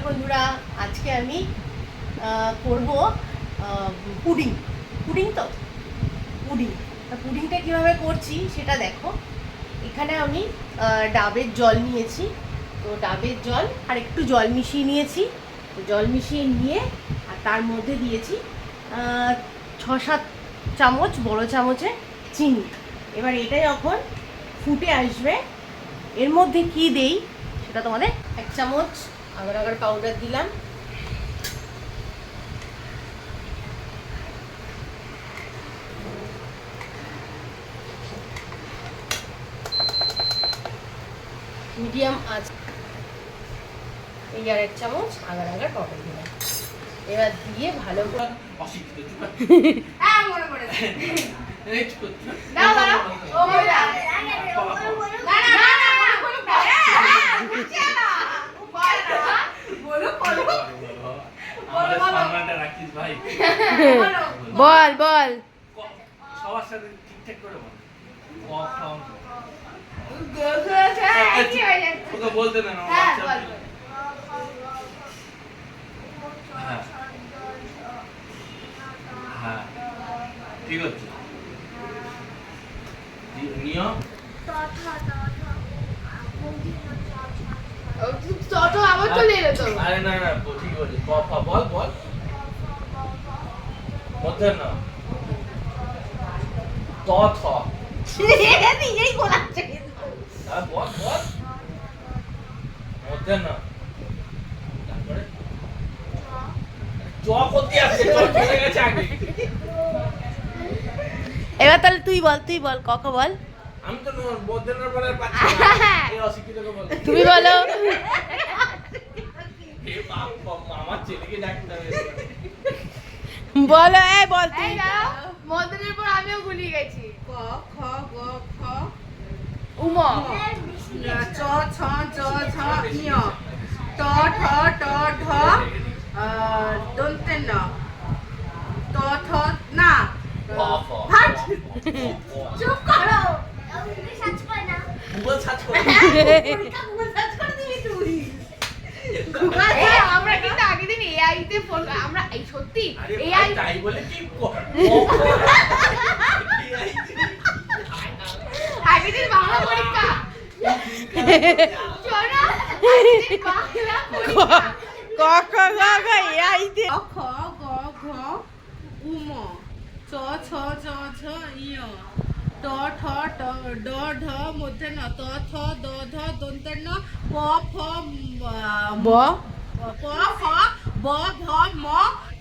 বন্ধুরা, আজকে আমি করব পুডিং। পুডিংটা কিভাবে করছি সেটা দেখো। এখানে আমি ডাবের জল নিয়েছি, তো ডাবের জল আর একটু জল মিশিয়ে নিয়েছি। জল মিশিয়ে নিয়ে আর তার মধ্যে দিয়েছি 6-7 চামচ বড় চামচে চিনি। এবার এটা যখন ফুটে আসবে, এর মধ্যে কি দেই সেটা তোমাদের 1 চামচ আগার আগার পাউডার দিলাম, মিডিয়াম আছে, এই আর 1 চামচ আগার আগার পাউডার দিলাম। এবার দিয়ে ভালো করে বল বল সবার সাথে ঠিকঠাক করে বল। ওকে বলতে দেন। হ্যাঁ ঠিক আছে, নিয়ম আবার চলে এলো তো। আরে না না ঠিক বলি, বল বল মধ্যে না ত থ নিজেই গোলাচ্ছে। বল বল মধ্যে না, তারপরে চ করতে আসছে, চ চলে গেছে আগে। এবার তাহলে তুই বল ক বল। আমি তো মধ্যে না বলার পাচ্ছি না, এই অশিক্ষিতকে বল। তুমি বলো। এ বাপ আমার ছেলেকে ডাকতে হবে। বলো, বল তুই। মদনের পর আমিও গুলিয়ে গেছি। ক খ গ খ উম চ ছ জ ঝ ঞ ট ঠ ট ঢ দন্তে ন ত থ না। ভাট চুপ করো। গুগল সার্চ করে গুগল সার্চ করে দিবি তুই। আমরা কিন্তু আগের দিন এআই তে ফোন, আমরা এই সত্যি এআই তাই বলে কি আগের দিন বাংলা পরীক্ষা শোনো, আগের দিন বাংলা পরীক্ষা ক খ গ ঘ এই দে। খ গ ঘ উম চ ছ জ ঝ ঞ ট ঠ ট ড ঢ মধ্যে ন ত থ দ ধ দন্তে ন প ফ ব প ফ ব ভ ম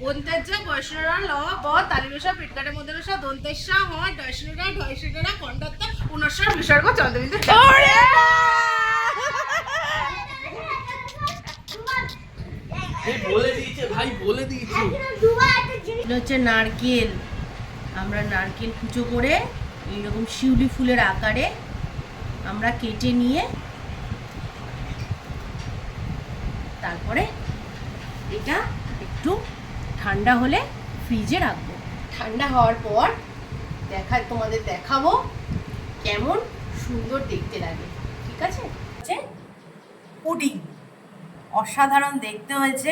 অন্তেজ্য বৈষ্ণরা ল ব তালিবেশা পিটকাটের মধ্যে রসা দন্তেশা হ দর্শনরা ঢয়সরা খণ্ডত্ব উনস্বর বিসর্গ চন্দ্রবিন্দু। ওরে বলে দিয়েছে ভাই, বলে দিয়েছে। এটা হচ্ছে নারকেল। আমরা নারকেল কুচো করে এইরকম শিউলি ফুলের আকারে আমরা কেটে নিয়ে তারপরে এটা একটু ঠান্ডা হলে ফ্রিজে রাখবো। ঠান্ডা হওয়ার পর তোমাদের দেখাবো কেমন সুন্দর দেখতে লাগে। ঠিক আছে, পুডিং অসাধারণ দেখতে হয়েছে।